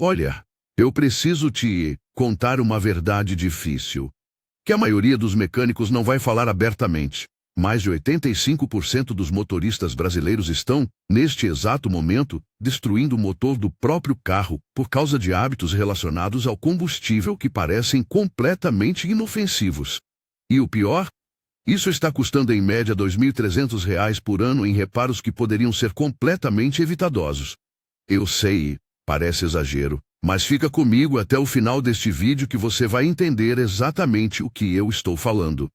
Olha, eu preciso te contar uma verdade difícil, que a maioria dos mecânicos não vai falar abertamente. Mais de 85% dos motoristas brasileiros estão, neste exato momento, destruindo o motor do próprio carro por causa de hábitos relacionados ao combustível que parecem completamente inofensivos. E o pior? Isso está custando em média R$ 2.300 por ano em reparos que poderiam ser completamente evitadosos. Eu sei, parece exagero, mas fica comigo até o final deste vídeo que você vai entender exatamente o que eu estou falando.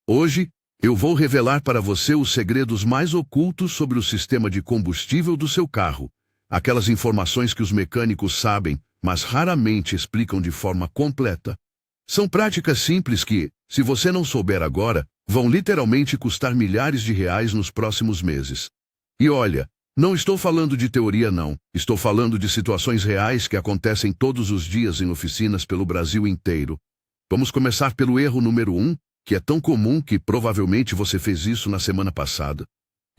Hoje, eu vou revelar para você os segredos mais ocultos sobre o sistema de combustível do seu carro. Aquelas informações que os mecânicos sabem, mas raramente explicam de forma completa. São práticas simples que, se você não souber agora, vão literalmente custar milhares de reais nos próximos meses. E olha, não estou falando de teoria não, estou falando de situações reais que acontecem todos os dias em oficinas pelo Brasil inteiro. Vamos começar pelo erro número 1, que é tão comum que provavelmente você fez isso na semana passada.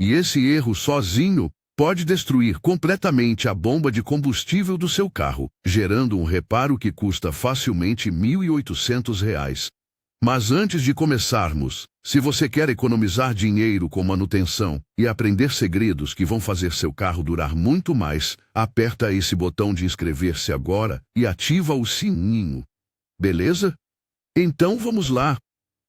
E esse erro sozinho pode destruir completamente a bomba de combustível do seu carro, gerando um reparo que custa facilmente R$ 1.800. Mas antes de começarmos, se você quer economizar dinheiro com manutenção e aprender segredos que vão fazer seu carro durar muito mais, aperta esse botão de inscrever-se agora e ativa o sininho. Beleza? Então vamos lá.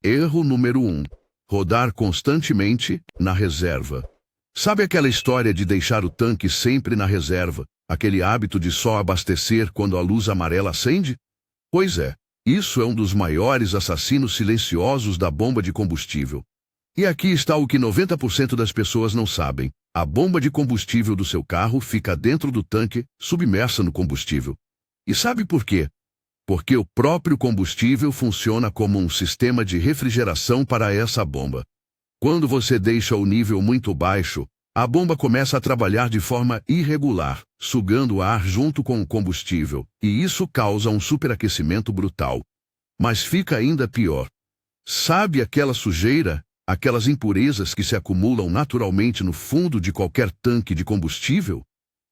Erro número 1. Rodar constantemente na reserva. Sabe aquela história de deixar o tanque sempre na reserva, aquele hábito de só abastecer quando a luz amarela acende? Pois é, isso é um dos maiores assassinos silenciosos da bomba de combustível. E aqui está o que 90% das pessoas não sabem. A bomba de combustível do seu carro fica dentro do tanque, submersa no combustível. E sabe por quê? Porque o próprio combustível funciona como um sistema de refrigeração para essa bomba. Quando você deixa o nível muito baixo, a bomba começa a trabalhar de forma irregular, sugando ar junto com o combustível, e isso causa um superaquecimento brutal. Mas fica ainda pior. Sabe aquela sujeira, aquelas impurezas que se acumulam naturalmente no fundo de qualquer tanque de combustível?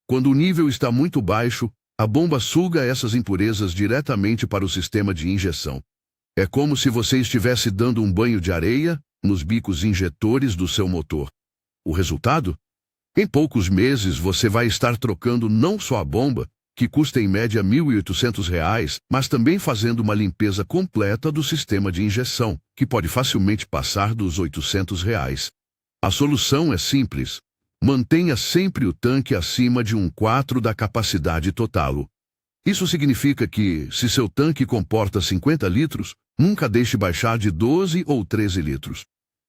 Quando o nível está muito baixo, a bomba suga essas impurezas diretamente para o sistema de injeção. É como se você estivesse dando um banho de areia nos bicos injetores do seu motor. O resultado? Em poucos meses você vai estar trocando não só a bomba, que custa em média R$ 1.800, mas também fazendo uma limpeza completa do sistema de injeção, que pode facilmente passar dos R$ 800. A solução é simples. Mantenha sempre o tanque acima de 1/4 da capacidade total. Isso significa que, se seu tanque comporta 50 litros, nunca deixe baixar de 12 ou 13 litros.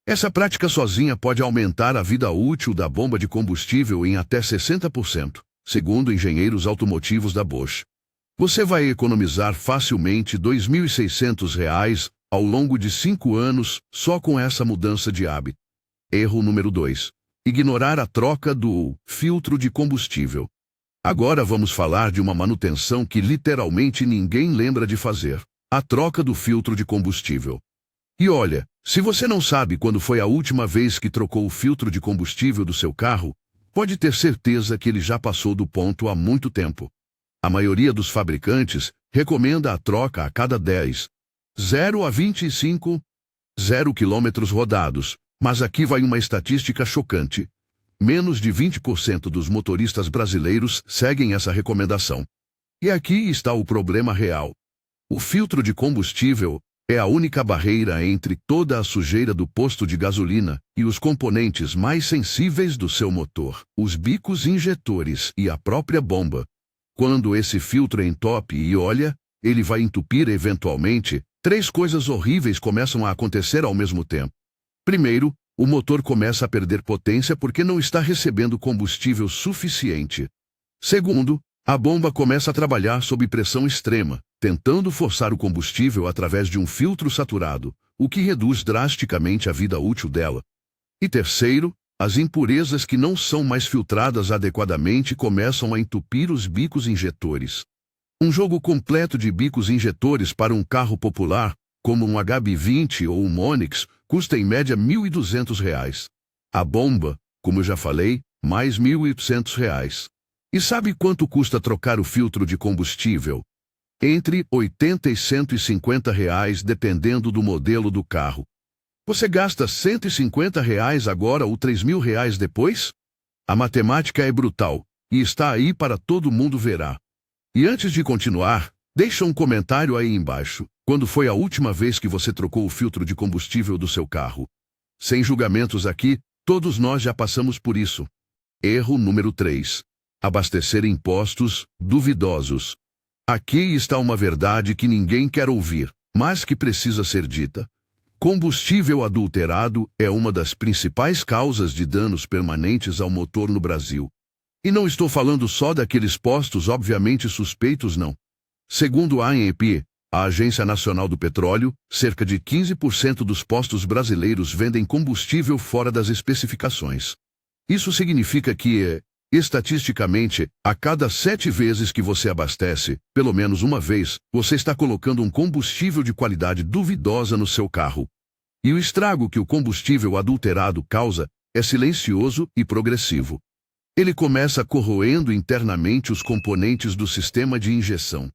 Essa prática sozinha pode aumentar a vida útil da bomba de combustível em até 60%, segundo engenheiros automotivos da Bosch. Você vai economizar facilmente R$ 2.600 ao longo de 5 anos só com essa mudança de hábito. Erro número 2. Ignorar a troca do filtro de combustível. Agora vamos falar de uma manutenção que literalmente ninguém lembra de fazer: a troca do filtro de combustível. E olha, se você não sabe quando foi a última vez que trocou o filtro de combustível do seu carro, pode ter certeza que ele já passou do ponto há muito tempo. A maioria dos fabricantes recomenda a troca a cada 10, 0 a 25, 0 quilômetros rodados. Mas aqui vai uma estatística chocante. Menos de 20% dos motoristas brasileiros seguem essa recomendação. E aqui está o problema real. O filtro de combustível é a única barreira entre toda a sujeira do posto de gasolina e os componentes mais sensíveis do seu motor, os bicos injetores e a própria bomba. Quando esse filtro entope e olha, ele vai entupir eventualmente, 3 coisas horríveis começam a acontecer ao mesmo tempo. Primeiro, o motor começa a perder potência porque não está recebendo combustível suficiente. Segundo, a bomba começa a trabalhar sob pressão extrema, tentando forçar o combustível através de um filtro saturado, o que reduz drasticamente a vida útil dela. E terceiro, as impurezas que não são mais filtradas adequadamente começam a entupir os bicos injetores. Um jogo completo de bicos injetores para um carro popular, como um HB20 ou um Onix, custa em média R$ 1.200. A bomba, como eu já falei, mais R$ 1.800. E sabe quanto custa trocar o filtro de combustível? Entre 80 e 150 reais, dependendo do modelo do carro. Você gasta 150 reais agora ou 3.000 reais depois? A matemática é brutal, e está aí para todo mundo verá. E antes de continuar, deixa um comentário aí embaixo. Quando foi a última vez que você trocou o filtro de combustível do seu carro? Sem julgamentos aqui, todos nós já passamos por isso. Erro número 3. Abastecer em postos duvidosos. Aqui está uma verdade que ninguém quer ouvir, mas que precisa ser dita. Combustível adulterado é uma das principais causas de danos permanentes ao motor no Brasil. E não estou falando só daqueles postos obviamente suspeitos, não. Segundo a ANP, a Agência Nacional do Petróleo, cerca de 15% dos postos brasileiros vendem combustível fora das especificações. Isso significa que, estatisticamente, a cada 7 vezes que você abastece, pelo menos uma vez, você está colocando um combustível de qualidade duvidosa no seu carro. E o estrago que o combustível adulterado causa é silencioso e progressivo. Ele começa corroendo internamente os componentes do sistema de injeção.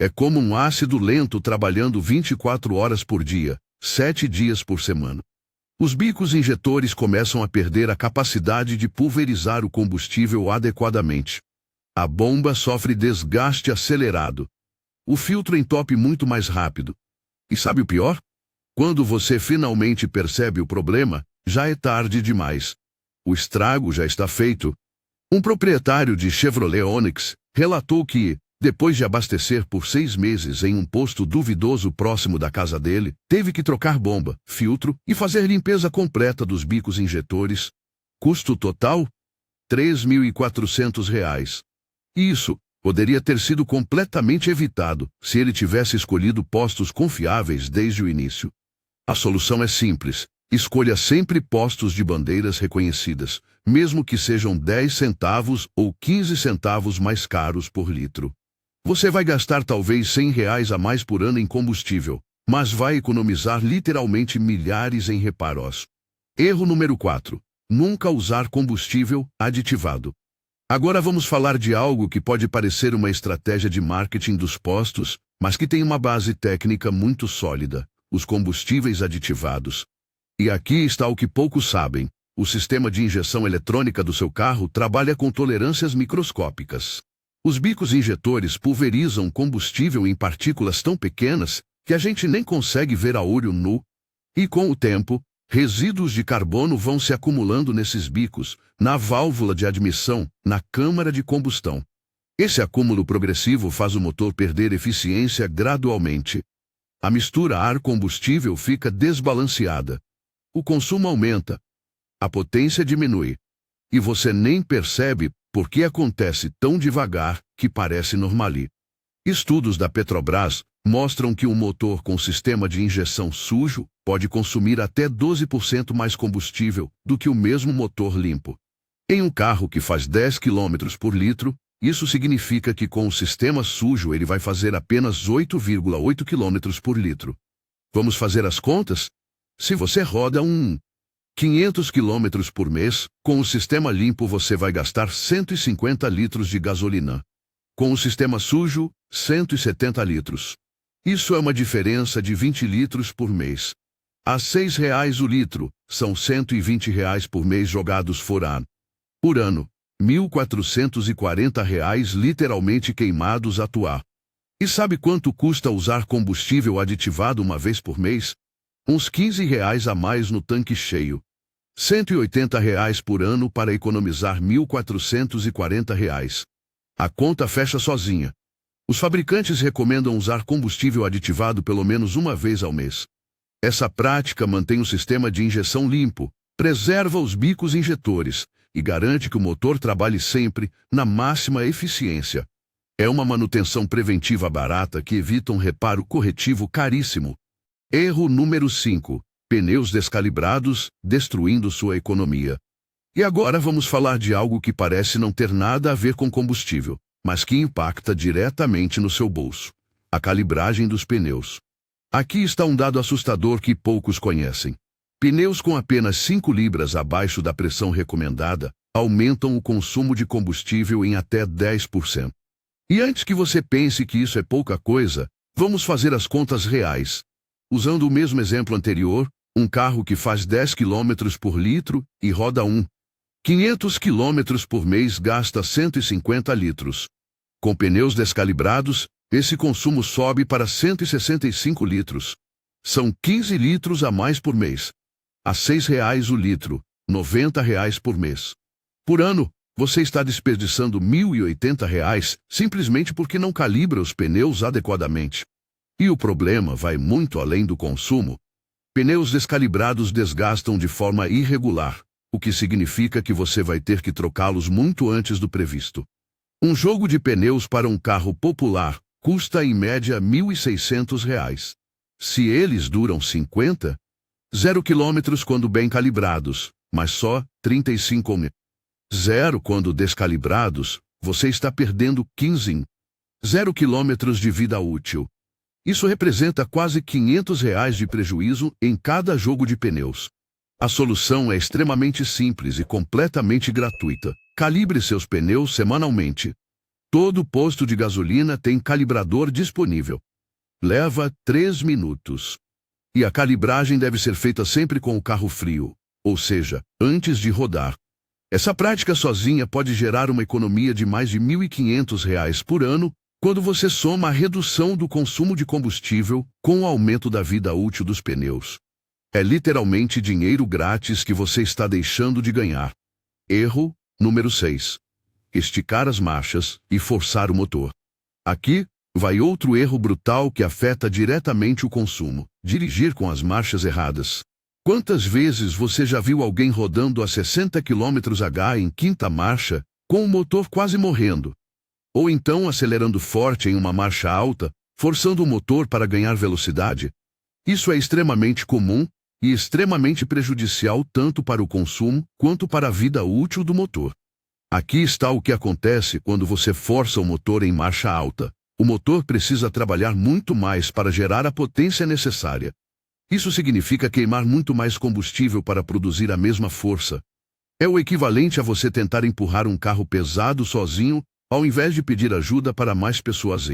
É como um ácido lento trabalhando 24 horas por dia, 7 dias por semana. Os bicos injetores começam a perder a capacidade de pulverizar o combustível adequadamente. A bomba sofre desgaste acelerado. O filtro entope muito mais rápido. E sabe o pior? Quando você finalmente percebe o problema, já é tarde demais. O estrago já está feito. Um proprietário de Chevrolet Onix relatou que, depois de abastecer por 6 meses em um posto duvidoso próximo da casa dele, teve que trocar bomba, filtro e fazer limpeza completa dos bicos injetores. Custo total? R$ 3.400. Isso poderia ter sido completamente evitado se ele tivesse escolhido postos confiáveis desde o início. A solução é simples. Escolha sempre postos de bandeiras reconhecidas, mesmo que sejam 10 centavos ou 15 centavos mais caros por litro. Você vai gastar talvez R$ 100 a mais por ano em combustível, mas vai economizar literalmente milhares em reparos. Erro número 4. Nunca usar combustível aditivado. Agora vamos falar de algo que pode parecer uma estratégia de marketing dos postos, mas que tem uma base técnica muito sólida: os combustíveis aditivados. E aqui está o que poucos sabem: o sistema de injeção eletrônica do seu carro trabalha com tolerâncias microscópicas. Os bicos injetores pulverizam combustível em partículas tão pequenas que a gente nem consegue ver a olho nu. E com o tempo, resíduos de carbono vão se acumulando nesses bicos, na válvula de admissão, na câmara de combustão. Esse acúmulo progressivo faz o motor perder eficiência gradualmente. A mistura ar-combustível fica desbalanceada. O consumo aumenta. A potência diminui. E você nem percebe porque acontece tão devagar que parece normali. Estudos da Petrobras mostram que um motor com sistema de injeção sujo pode consumir até 12% mais combustível do que o mesmo motor limpo. Em um carro que faz 10 km por litro, isso significa que com o sistema sujo ele vai fazer apenas 8,8 km por litro. Vamos fazer as contas? Se você roda 500 km por mês, com o sistema limpo você vai gastar 150 litros de gasolina. Com o sistema sujo, 170 litros. Isso é uma diferença de 20 litros por mês. A R$ 6 o litro, são R$ 120 por mês jogados fora. Por ano, R$ 1.440 literalmente queimados à toa. E sabe quanto custa usar combustível aditivado uma vez por mês? Uns R$ 15 a mais no tanque cheio. R$ 180 por ano para economizar R$ 1.440. A conta fecha sozinha. Os fabricantes recomendam usar combustível aditivado pelo menos uma vez ao mês. Essa prática mantém o sistema de injeção limpo, preserva os bicos injetores e garante que o motor trabalhe sempre na máxima eficiência. É uma manutenção preventiva barata que evita um reparo corretivo caríssimo. Erro número 5. Pneus descalibrados, destruindo sua economia. E agora vamos falar de algo que parece não ter nada a ver com combustível, mas que impacta diretamente no seu bolso: a calibragem dos pneus. Aqui está um dado assustador que poucos conhecem. Pneus com apenas 5 libras abaixo da pressão recomendada aumentam o consumo de combustível em até 10%. E antes que você pense que isso é pouca coisa, vamos fazer as contas reais. Usando o mesmo exemplo anterior, um carro que faz 10 km por litro e roda 500 km por mês gasta 150 litros. Com pneus descalibrados, esse consumo sobe para 165 litros. São 15 litros a mais por mês. A R$ 6,00 o litro, R$ 90 por mês. Por ano, você está desperdiçando R$ 1.080 simplesmente porque não calibra os pneus adequadamente. E o problema vai muito além do consumo. Pneus descalibrados desgastam de forma irregular, o que significa que você vai ter que trocá-los muito antes do previsto. Um jogo de pneus para um carro popular custa em média R$ 1.600. Se eles duram 0 km quando bem calibrados, mas só 35 0 quando descalibrados, você está perdendo 0 km de vida útil. Isso representa quase R$ 500 de prejuízo em cada jogo de pneus. A solução é extremamente simples e completamente gratuita. Calibre seus pneus semanalmente. Todo posto de gasolina tem calibrador disponível. Leva 3 minutos. E a calibragem deve ser feita sempre com o carro frio, ou seja, antes de rodar. Essa prática sozinha pode gerar uma economia de mais de R$ 1.500 por ano, quando você soma a redução do consumo de combustível com o aumento da vida útil dos pneus. É literalmente dinheiro grátis que você está deixando de ganhar. Erro número 6. Esticar as marchas e forçar o motor. Aqui vai outro erro brutal que afeta diretamente o consumo: dirigir com as marchas erradas. Quantas vezes você já viu alguém rodando a 60 km/h em quinta marcha, com o motor quase morrendo? Ou então acelerando forte em uma marcha alta, forçando o motor para ganhar velocidade? Isso é extremamente comum e extremamente prejudicial tanto para o consumo quanto para a vida útil do motor. Aqui está o que acontece quando você força o motor em marcha alta. O motor precisa trabalhar muito mais para gerar a potência necessária. Isso significa queimar muito mais combustível para produzir a mesma força. É o equivalente a você tentar empurrar um carro pesado sozinho, ao invés de pedir ajuda para mais pessoas.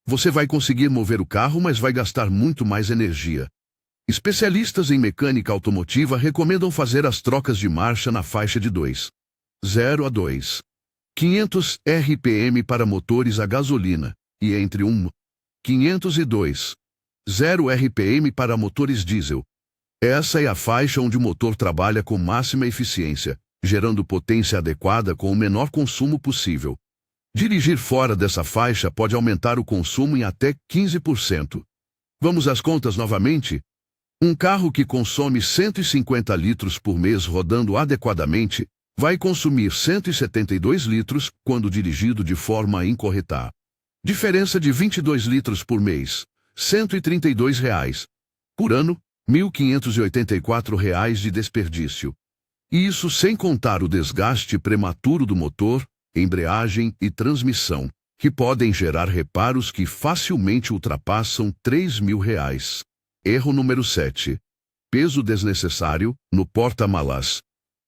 Você vai conseguir mover o carro, mas vai gastar muito mais energia. Especialistas em mecânica automotiva recomendam fazer as trocas de marcha na faixa de 0 a 500 RPM para motores a gasolina, e entre 500 e 0 RPM para motores diesel. Essa é a faixa onde o motor trabalha com máxima eficiência, gerando potência adequada com o menor consumo possível. Dirigir fora dessa faixa pode aumentar o consumo em até 15%. Vamos às contas novamente? Um carro que consome 150 litros por mês rodando adequadamente vai consumir 172 litros quando dirigido de forma incorreta. Diferença de 22 litros por mês, R$ 132. Por ano, R$ 1.584 de desperdício. E isso sem contar o desgaste prematuro do motor, embreagem e transmissão, que podem gerar reparos que facilmente ultrapassam R$ 3.000. Erro número 7. Peso desnecessário no porta-malas.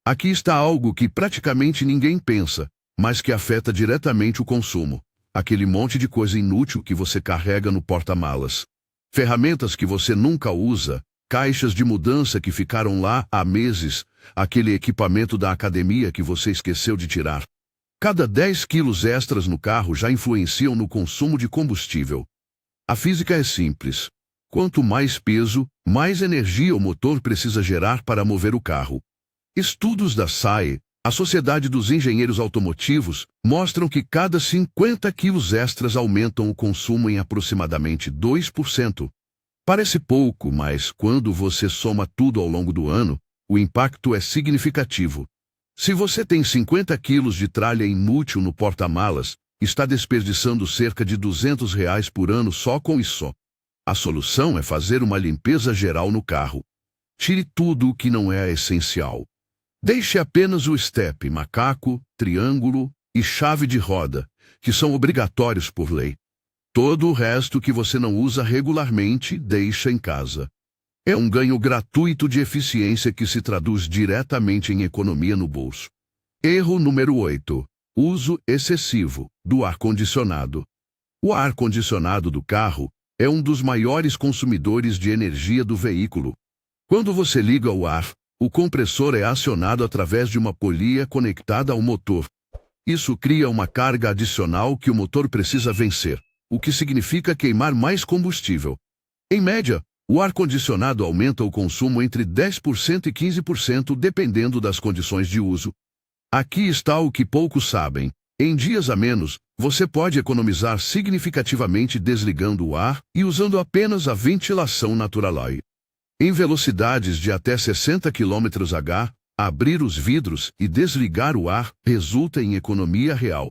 Aqui está algo que praticamente ninguém pensa, mas que afeta diretamente o consumo. Aquele monte de coisa inútil que você carrega no porta-malas. Ferramentas que você nunca usa, caixas de mudança que ficaram lá há meses, aquele equipamento da academia que você esqueceu de tirar. Cada 10 quilos extras no carro já influenciam no consumo de combustível. A física é simples. Quanto mais peso, mais energia o motor precisa gerar para mover o carro. Estudos da SAE, a Sociedade dos Engenheiros Automotivos, mostram que cada 50 quilos extras aumentam o consumo em aproximadamente 2%. Parece pouco, mas quando você soma tudo ao longo do ano, o impacto é significativo. Se você tem 50 quilos de tralha inútil no porta-malas, está desperdiçando cerca de R$ 200 por ano só com isso. A solução é fazer uma limpeza geral no carro. Tire tudo o que não é essencial. Deixe apenas o estepe, macaco, triângulo e chave de roda, que são obrigatórios por lei. Todo o resto que você não usa regularmente, deixa em casa. É um ganho gratuito de eficiência que se traduz diretamente em economia no bolso. Erro número 8. Uso excessivo do ar-condicionado. O ar-condicionado do carro é um dos maiores consumidores de energia do veículo. Quando você liga o ar, o compressor é acionado através de uma polia conectada ao motor. Isso cria uma carga adicional que o motor precisa vencer, o que significa queimar mais combustível. Em média, o ar-condicionado aumenta o consumo entre 10% e 15% dependendo das condições de uso. Aqui está o que poucos sabem. Em dias a menos, você pode economizar significativamente desligando o ar e usando apenas a ventilação natural. Em velocidades de até 60 km/h, abrir os vidros e desligar o ar resulta em economia real.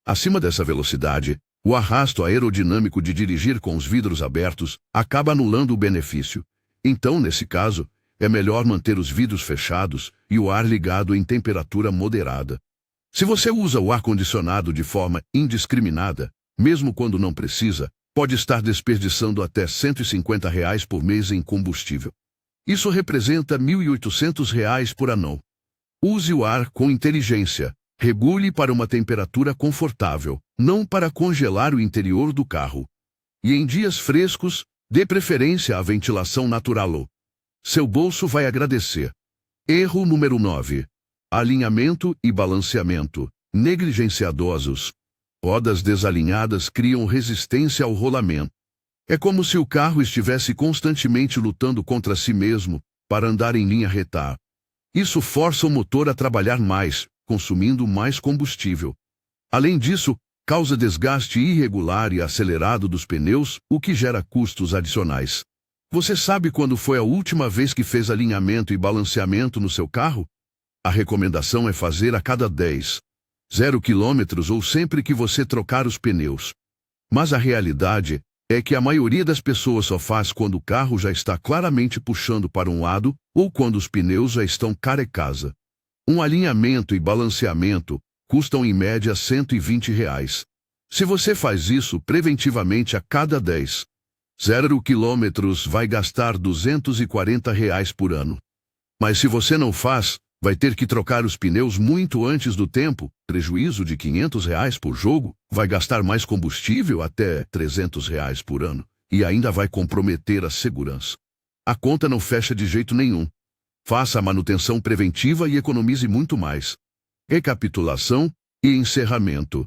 Acima dessa velocidade, o arrasto aerodinâmico de dirigir com os vidros abertos acaba anulando o benefício. Então, nesse caso, é melhor manter os vidros fechados e o ar ligado em temperatura moderada. Se você usa o ar-condicionado de forma indiscriminada, mesmo quando não precisa, pode estar desperdiçando até R$ 150 por mês em combustível. Isso representa R$ 1.800 por ano. Use o ar com inteligência. Regule para uma temperatura confortável, não para congelar o interior do carro. E em dias frescos, dê preferência à ventilação natural. Seu bolso vai agradecer. Erro número 9. Alinhamento e balanceamento negligenciosos. Rodas desalinhadas criam resistência ao rolamento. É como se o carro estivesse constantemente lutando contra si mesmo para andar em linha reta. Isso força o motor a trabalhar mais, consumindo mais combustível. Além disso, causa desgaste irregular e acelerado dos pneus, o que gera custos adicionais. Você sabe quando foi a última vez que fez alinhamento e balanceamento no seu carro? A recomendação é fazer a cada 0 km ou sempre que você trocar os pneus. Mas a realidade é que a maioria das pessoas só faz quando o carro já está claramente puxando para um lado ou quando os pneus já estão carecasa. Um alinhamento e balanceamento custam em média R$ 120. Se você faz isso preventivamente a cada 0 km, vai gastar R$ 240 por ano. Mas se você não faz, vai ter que trocar os pneus muito antes do tempo, prejuízo de R$ 500 por jogo, vai gastar mais combustível até R$ 300 por ano, e ainda vai comprometer a segurança. A conta não fecha de jeito nenhum. Faça a manutenção preventiva e economize muito mais. Recapitulação e encerramento.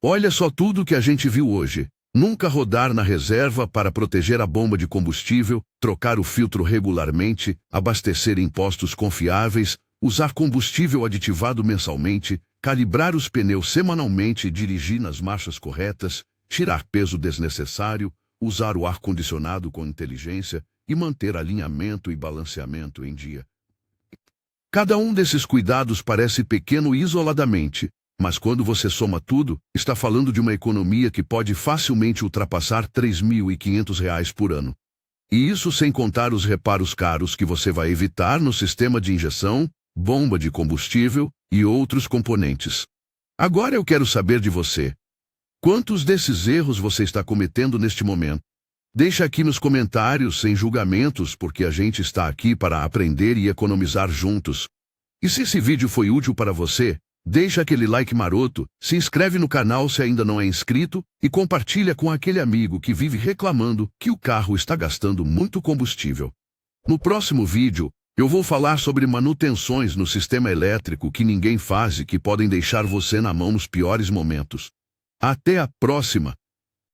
Olha só tudo que a gente viu hoje. Nunca rodar na reserva para proteger a bomba de combustível, trocar o filtro regularmente, abastecer em postos confiáveis, usar combustível aditivado mensalmente, calibrar os pneus semanalmente e dirigir nas marchas corretas, tirar peso desnecessário, usar o ar-condicionado com inteligência e manter alinhamento e balanceamento em dia. Cada um desses cuidados parece pequeno isoladamente, mas quando você soma tudo, está falando de uma economia que pode facilmente ultrapassar R$ 3.500 por ano. E isso sem contar os reparos caros que você vai evitar no sistema de injeção, bomba de combustível e outros componentes. Agora eu quero saber de você. Quantos desses erros você está cometendo neste momento? Deixa aqui nos comentários sem julgamentos, porque a gente está aqui para aprender e economizar juntos. E se esse vídeo foi útil para você, deixa aquele like maroto, se inscreve no canal se ainda não é inscrito e compartilha com aquele amigo que vive reclamando que o carro está gastando muito combustível. No próximo vídeo, eu vou falar sobre manutenções no sistema elétrico que ninguém faz e que podem deixar você na mão nos piores momentos. Até a próxima!